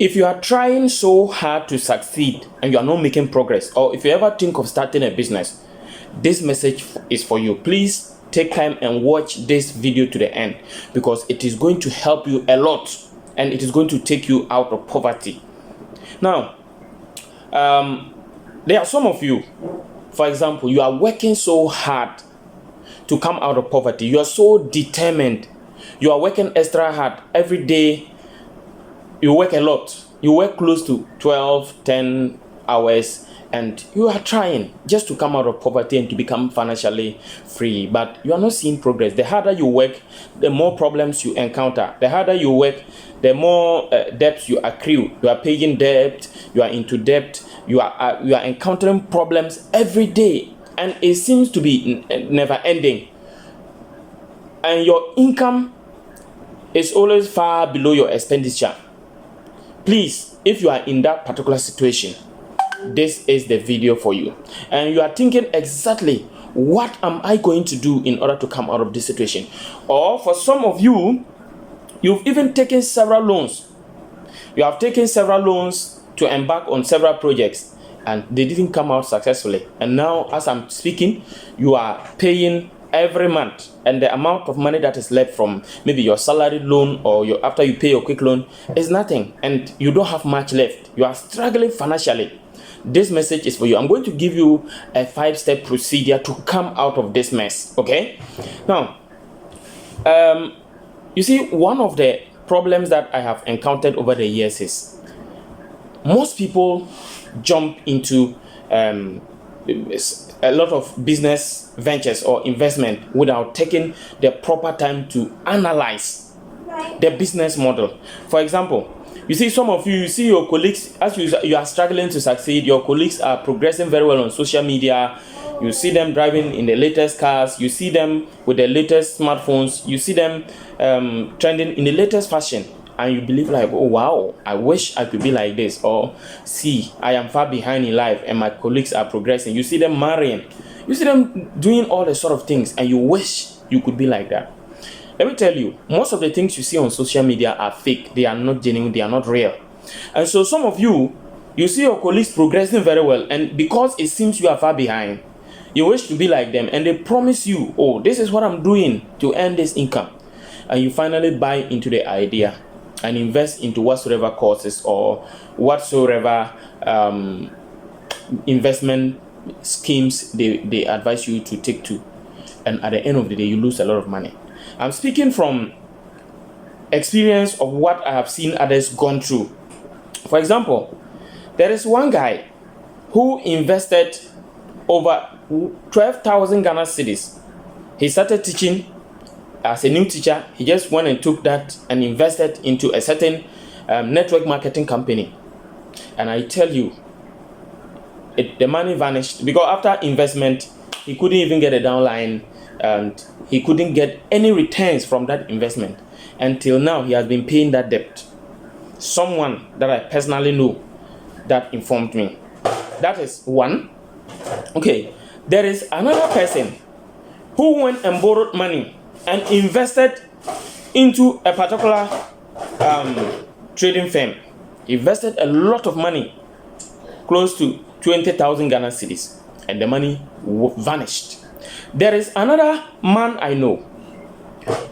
If you are trying so hard to succeed and you are not making progress, or if you ever think of starting a business, this message is for you. Please take time and watch this video to the end, because it is going to help you a lot and it is going to take you out of poverty. Now, there are some of you, for example, you are working so hard to come out of poverty. You are so determined. You are working extra hard every day. You work a lot. You work close to 12, 10 hours, and you are trying just to come out of poverty and to become financially free, but you are not seeing progress. The harder you work, the more problems you encounter. The harder you work, the more debts you accrue. You are paying debt, you are into debt, you are encountering problems every day, and it seems to be never ending. And your income is always far below your expenditure. Please, if you are in that particular situation, this is the video for you. And you are thinking exactly, what am I going to do in order to come out of this situation? Or for some of you, you've even taken several loans. You have taken several loans to embark on several projects, and they didn't come out successfully. And now, as I'm speaking, you are paying every month, and the amount of money that is left from maybe your salary loan or your after you pay your quick loan is nothing, and you don't have much left. You are struggling financially. This message is for you. I'm going to give you a 5-step procedure to come out of this mess. Okay, now you see, one of the problems that I have encountered over the years is most people jump into a lot of business ventures or investment without taking the proper time to analyze the business model. For example, you see, some of you see your colleagues, as you are struggling to succeed, your colleagues are progressing very well on social media. You see them driving in the latest cars, you see them with the latest smartphones, you see them trending in the latest fashion, and you believe like, oh wow, I wish I could be like this. Or, see, I am far behind in life and my colleagues are progressing. You see them marrying, you see them doing all the sort of things, and you wish you could be like that. Let me tell you, most of the things you see on social media are fake. They are not genuine, they are not real. And so some of you, you see your colleagues progressing very well, and because it seems you are far behind, you wish to be like them, and they promise you, oh, this is what I'm doing to earn this income. And you finally buy into the idea and invest into whatsoever courses or whatsoever investment schemes they advise you to take to. And at the end of the day, you lose a lot of money. I'm speaking from experience of what I have seen others gone through. For example, there is one guy who invested over 12,000 Ghana cedis. He started teaching as a new teacher. He just went and took that and invested into a certain network marketing company. And I tell you, the money vanished, because after investment, he couldn't even get a downline, and he couldn't get any returns from that investment. Until now, he has been paying that debt. Someone that I personally know that informed me. That is one. Okay, there is another person who went and borrowed money and invested into a particular trading firm. He invested a lot of money, close to 20,000 Ghana cedis, and the money vanished. There is another man I know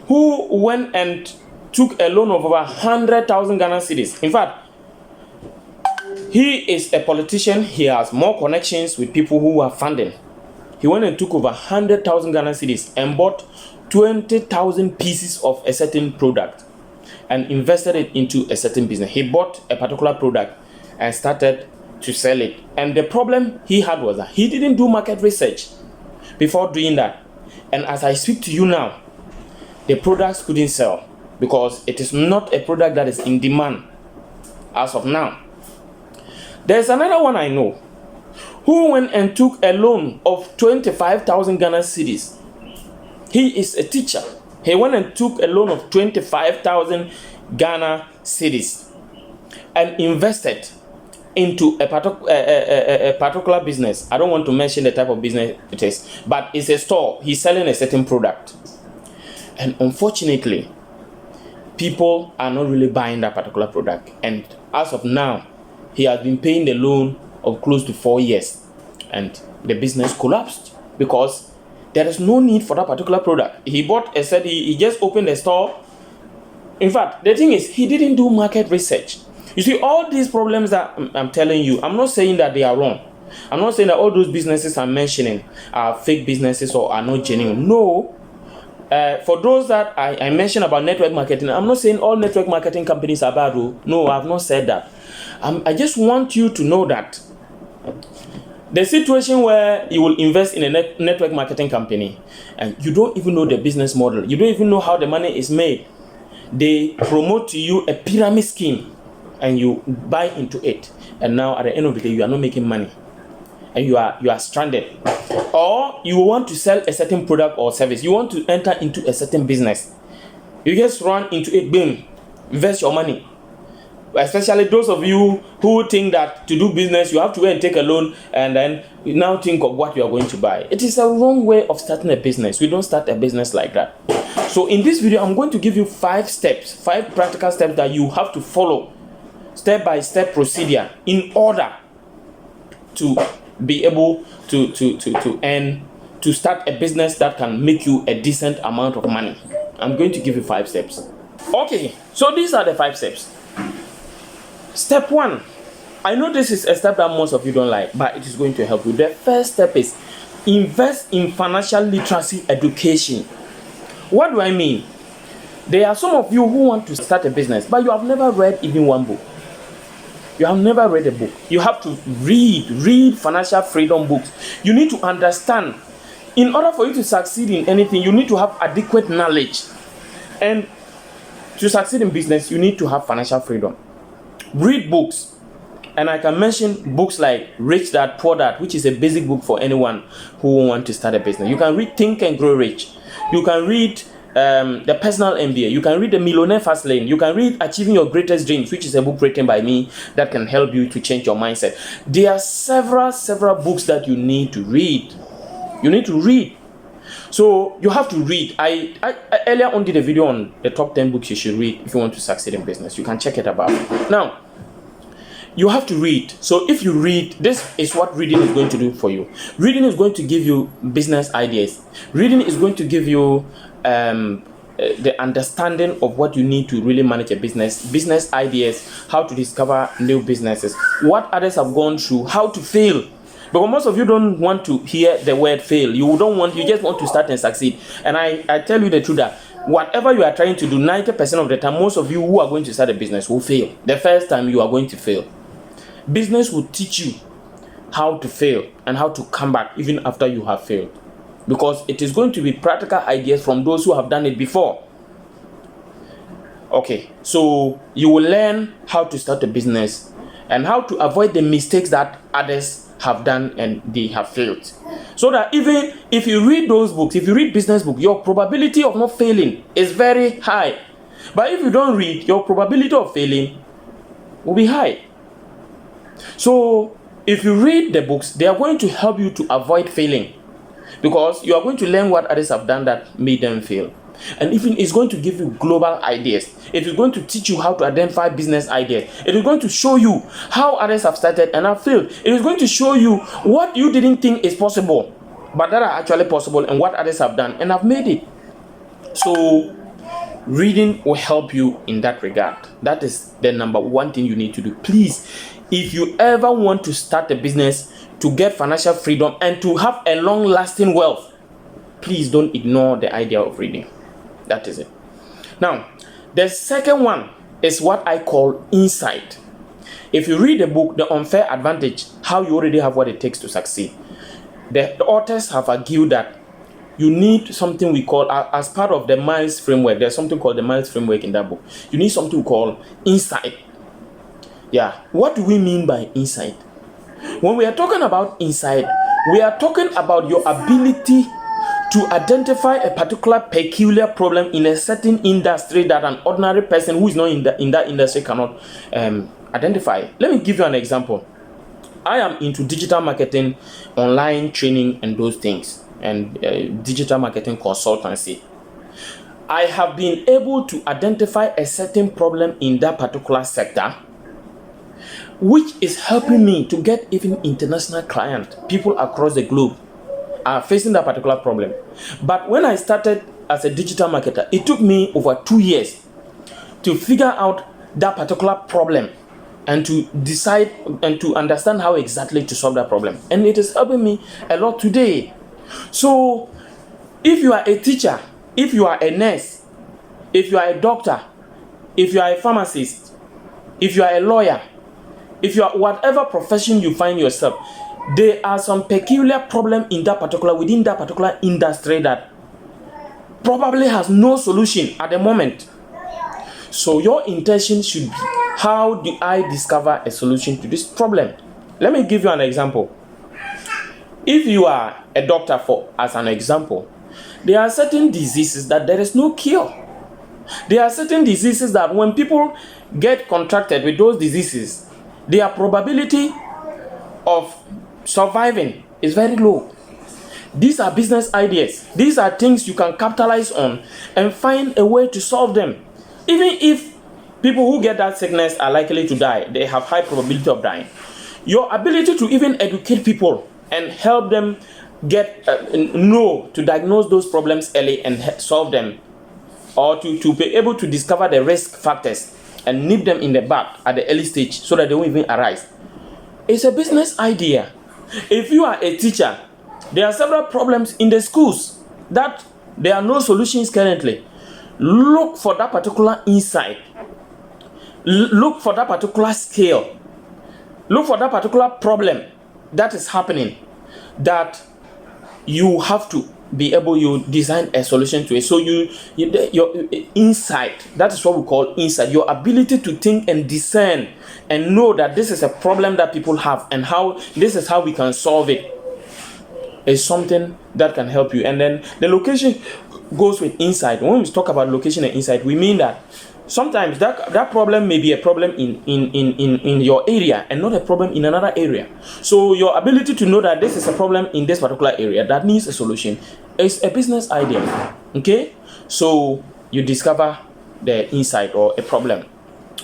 who went and took a loan of over 100,000 Ghana cedis. In fact, he is a politician. He has more connections with people who are funding. He went and took over 100,000 Ghana cedis and bought 20,000 pieces of a certain product and invested it into a certain business. He bought a particular product and started to sell it. And the problem he had was that he didn't do market research before doing that. And as I speak to you now, the products couldn't sell because it is not a product that is in demand as of now. There's another one I know who went and took a loan of 25,000 Ghana cedis. He is a teacher. He went and took a loan of 25,000 Ghana cedis and invested into a particular business. I don't want to mention the type of business it is, but it's a store. He's selling a certain product. And unfortunately, people are not really buying that particular product. And as of now, he has been paying the loan of close to 4 years, and the business collapsed because there is no need for that particular product. He said he just opened a store. In fact, the thing is, he didn't do market research. You see, all these problems that I'm telling you, I'm not saying that they are wrong. I'm not saying that all those businesses I'm mentioning are fake businesses or are not genuine. No. For those that I mentioned about network marketing, I'm not saying all network marketing companies are bad. No, I've not said that. I just want you to know that the situation where you will invest in a network marketing company and you don't even know the business model, you don't even know how the money is made. They promote to you a pyramid scheme and you buy into it, and now at the end of the day you are not making money and you are stranded. Or you want to sell a certain product or service, you want to enter into a certain business, you just run into it, boom, invest your money. Especially those of you who think that to do business you have to go and take a loan and then you now think of what you are going to buy. It is a wrong way of starting a business. We don't start a business like that. So in this video, I'm going to give you 5 practical steps that you have to follow, step-by-step procedure, in order to be able to start a business that can make you a decent amount of money. I'm going to give you 5 steps. Okay, so these are the 5 steps. Step 1. I know this is a step that most of you don't like, but it is going to help you. The first step is invest in financial literacy education. What do I mean? There are some of you who want to start a business, but you have never read even one book. You have never read a book. You have to read financial freedom books. You need to understand. In order for you to succeed in anything, you need to have adequate knowledge. And to succeed in business, you need to have financial freedom. Read books. And I can mention books like Rich Dad, Poor Dad, which is a basic book for anyone who wants to start a business. You can read Think and Grow Rich. You can read the Personal MBA. You can read The Millionaire Fast Lane. You can read Achieving Your Greatest Dreams, which is a book written by me that can help you to change your mindset. There are several books that you need to read. You need to read. So you have to read. I earlier on did a video on the top 10 books you should read if you want to succeed in business. You can check it about. Now, you have to read. So if you read, this is what reading is going to do for you. Reading is going to give you business ideas. Reading is going to give you the understanding of what you need to really manage a business ideas, how to discover new businesses, what others have gone through, how to fail. But most of you don't want to hear the word fail. You just want to start and succeed. And I tell you the truth that whatever you are trying to do, 90% of the time, most of you who are going to start a business will fail. The first time you are going to fail. Business will teach you how to fail and how to come back even after you have failed. Because it is going to be practical ideas from those who have done it before. Okay, so you will learn how to start a business and how to avoid the mistakes that others have done and they have failed. So that even if you read those books, if you read business books, your probability of not failing is very high. But if you don't read, your probability of failing will be high. So if you read the books, they are going to help you to avoid failing, because you are going to learn what others have done that made them fail. And even it's going to give you global ideas. It is going to teach you how to identify business ideas. It is going to show you how others have started and have failed. It is going to show you what you didn't think is possible, but that are actually possible, and what others have done and have made it. So reading will help you in that regard. That is the number 1 thing you need to do. Please, if you ever want to start a business, to get financial freedom and to have a long-lasting wealth, please don't ignore the idea of reading. That is it. Now, the second one is what I call insight. If you read a book, The Unfair Advantage, how you already have what it takes to succeed, the authors have argued that you need something we call, as part of the Miles framework, there's something called the Miles framework in that book. You need something called insight. Yeah, what do we mean by insight? When we are talking about insight, we are talking about your ability to identify a particular peculiar problem in a certain industry that an ordinary person who is not in that industry cannot identify. Let me give you an example. I am into digital marketing, online training, and those things, and digital marketing consultancy. I have been able to identify a certain problem in that particular sector, which is helping me to get even international clients. People across the globe are facing that particular problem. But when I started as a digital marketer, it took me over 2 years to figure out that particular problem and to decide and to understand how exactly to solve that problem. And it is helping me a lot today. So if you are a teacher, if you are a nurse, if you are a doctor, if you are a pharmacist, if you are a lawyer, if you are whatever profession you find yourself, there are some peculiar problem within that particular industry that probably has no solution at the moment. So your intention should be, how do I discover a solution to this problem? Let me give you an example. If you are a doctor, as an example, there are certain diseases that there is no cure. There are certain diseases that when people get contracted with those diseases, their probability of surviving is very low. These are business ideas. These are things you can capitalize on and find a way to solve them. Even if people who get that sickness are likely to die, they have high probability of dying. Your ability to even educate people and help them get to diagnose those problems early and solve them, or to be able to discover the risk factors and nip them in the bud at the early stage so that they won't even arise. It's a business idea. If you are a teacher, there are several problems in the schools that there are no solutions currently. Look for that particular insight. Look for that particular scale. Look for that particular problem that is happening that you have to be able, you design a solution to it. So your insight, that is what we call insight, your ability to think and discern and know that this is a problem that people have and how this is how we can solve it, is something that can help you. And then the location goes with insight. When we talk about location and insight, we mean that sometimes that problem may be a problem in your area and not a problem in another area. So your ability to know that this is a problem in this particular area that needs a solution is a business idea. Okay, so you discover the insight or a problem.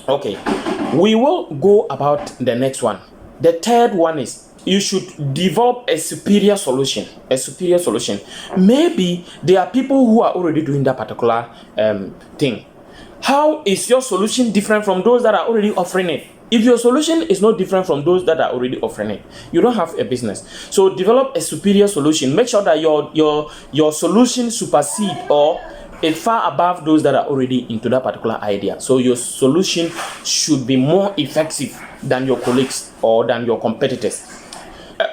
Okay, we will go about the next one. The third one is you should develop a superior solution. Maybe there are people who are already doing that particular thing. How is your solution different from those that are already offering it? If your solution is not different from those that are already offering it, you don't have a business. So develop a superior solution. Make sure that your solution supersede or is far above those that are already into that particular idea. So your solution should be more effective than your colleagues or than your competitors.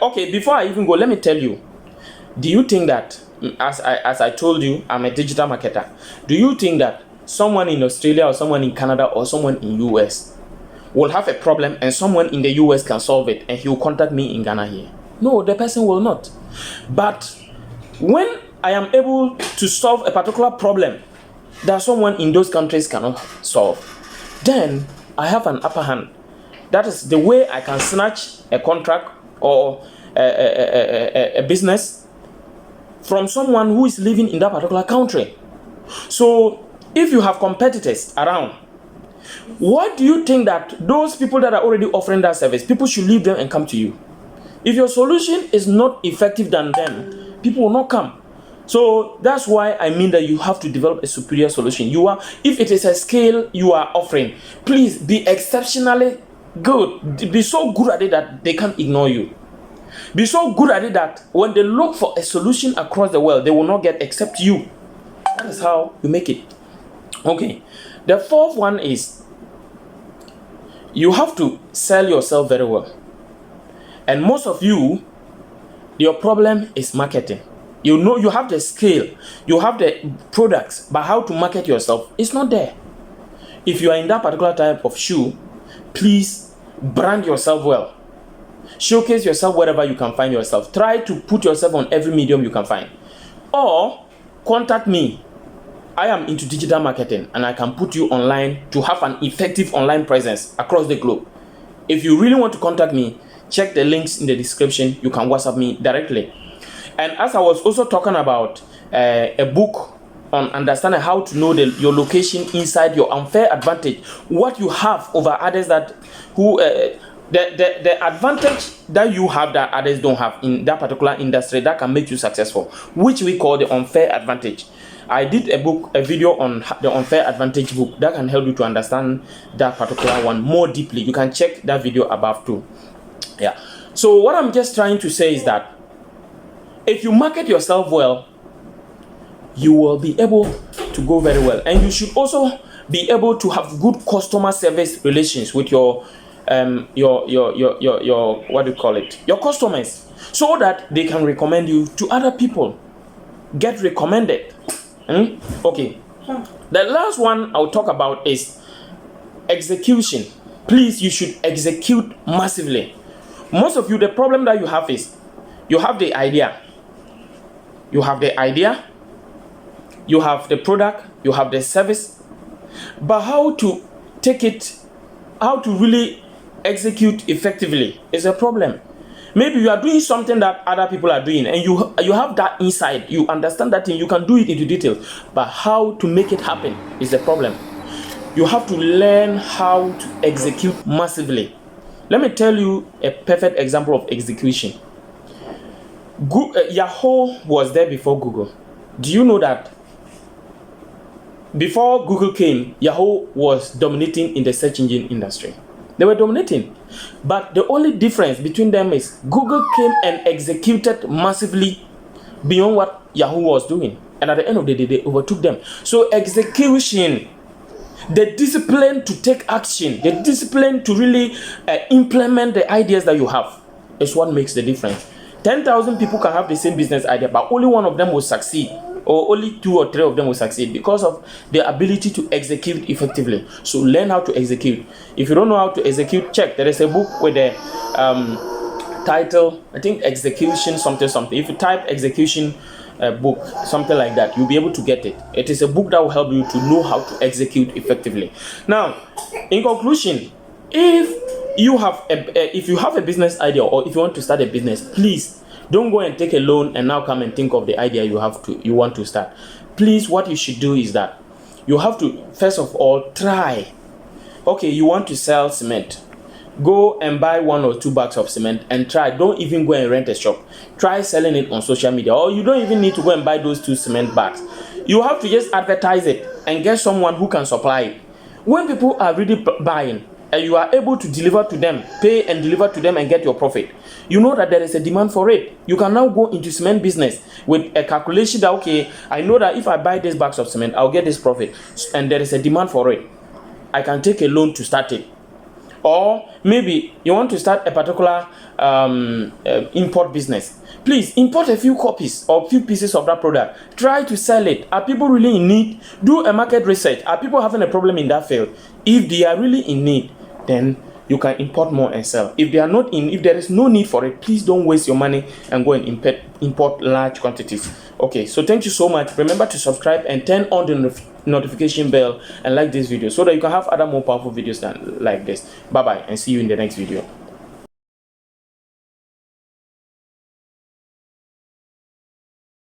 Okay, before I even go, let me tell you, do you think that, as I told you, I'm a digital marketer, do you think that someone in Australia or someone in Canada or someone in US will have a problem and someone in the US can solve it and he will contact me in Ghana here? No, the person will not. But when I am able to solve a particular problem that someone in those countries cannot solve, then I have an upper hand. That is the way I can snatch a contract or a business from someone who is living in that particular country. So if you have competitors around, what do you think that those people that are already offering that service, people should leave them and come to you? If your solution is not effective than them, people will not come. So that's why I mean that you have to develop a superior solution. If it is a scale you are offering, please be exceptionally good. Be so good at it that they can't ignore you. Be so good at it that when they look for a solution across the world, they will not get except you. That is how you make it. Okay, the fourth one is you have to sell yourself very well. And most of you, your problem is marketing. You know, you have the skill, you have the products, but how to market yourself is not there. If you are in that particular type of shoe, please brand yourself well. Showcase yourself wherever you can find yourself. Try to put yourself on every medium you can find. Or contact me. I am into digital marketing and I can put you online to have an effective online presence across the globe. If you really want to contact me, check the links in the description. You can WhatsApp me directly. And as I was also talking about a book on understanding how to know your location inside your unfair advantage, what you have over others that who the advantage that you have that others don't have in that particular industry that can make you successful, which we call the unfair advantage. I did a video on the unfair advantage book that can help you to understand that particular one more deeply. You can check that video above too. Yeah. So what I'm just trying to say is that if you market yourself well, you will be able to go very well, and you should also be able to have good customer service relations with your what do you call it, your customers, so that they can recommend you to other people. Get recommended. Okay, the last one I'll talk about is execution. Please, you should execute massively. Most of you, the problem that you have is you have the idea, you have the product, you have the service, but how to take it, how to really execute effectively is a problem. Maybe you are doing something that other people are doing, and you have that inside, you understand that thing, you can do it into detail, but how to make it happen is the problem. You have to learn how to execute massively. Let me tell you a perfect example of execution. Yahoo was there before Google. Do you know that before Google came, Yahoo was dominating in the search engine industry? They were dominating, but the only difference between them is Google came and executed massively beyond what Yahoo was doing, and at the end of the day, they overtook them. So execution, the discipline to take action, the discipline to really implement the ideas that you have, is what makes the difference. 10,000 people can have the same business idea, but only one of them will succeed, or only 2 or 3 of them will succeed because of the ability to execute effectively. So learn how to execute. If you don't know how to execute, check. There is a book with the title, I think execution something. If you type execution book, something like that, you'll be able to get it. It is a book that will help you to know how to execute effectively. Now, in conclusion, if you have a business idea, or if you want to start a business, please don't go and take a loan and now come and think of the idea you want to start. Please, what you should do is that you have to first of all try. Okay, you want to sell cement. Go and buy 1 or 2 bags of cement and try. Don't even go and rent a shop. Try selling it on social media, or you don't even need to go and buy those 2 cement bags. You have to just advertise it and get someone who can supply it. When people are really buying, and you are able to deliver to them, pay and deliver to them and get your profit, you know that there is a demand for it. You can now go into cement business with a calculation that, okay, I know that if I buy these bags of cement, I'll get this profit, and there is a demand for it. I can take a loan to start it. Or maybe you want to start a particular import business. Please import a few copies or a few pieces of that product. Try to sell it. Are people really in need? Do a market research. Are people having a problem in that field? If they are really in need, then you can import more and sell. If there is no need for it, please don't waste your money and go and import large quantities. Okay, so thank you so much. Remember to subscribe and turn on the notification bell and like this video so that you can have other more powerful videos like this. Bye bye, and see you in the next video.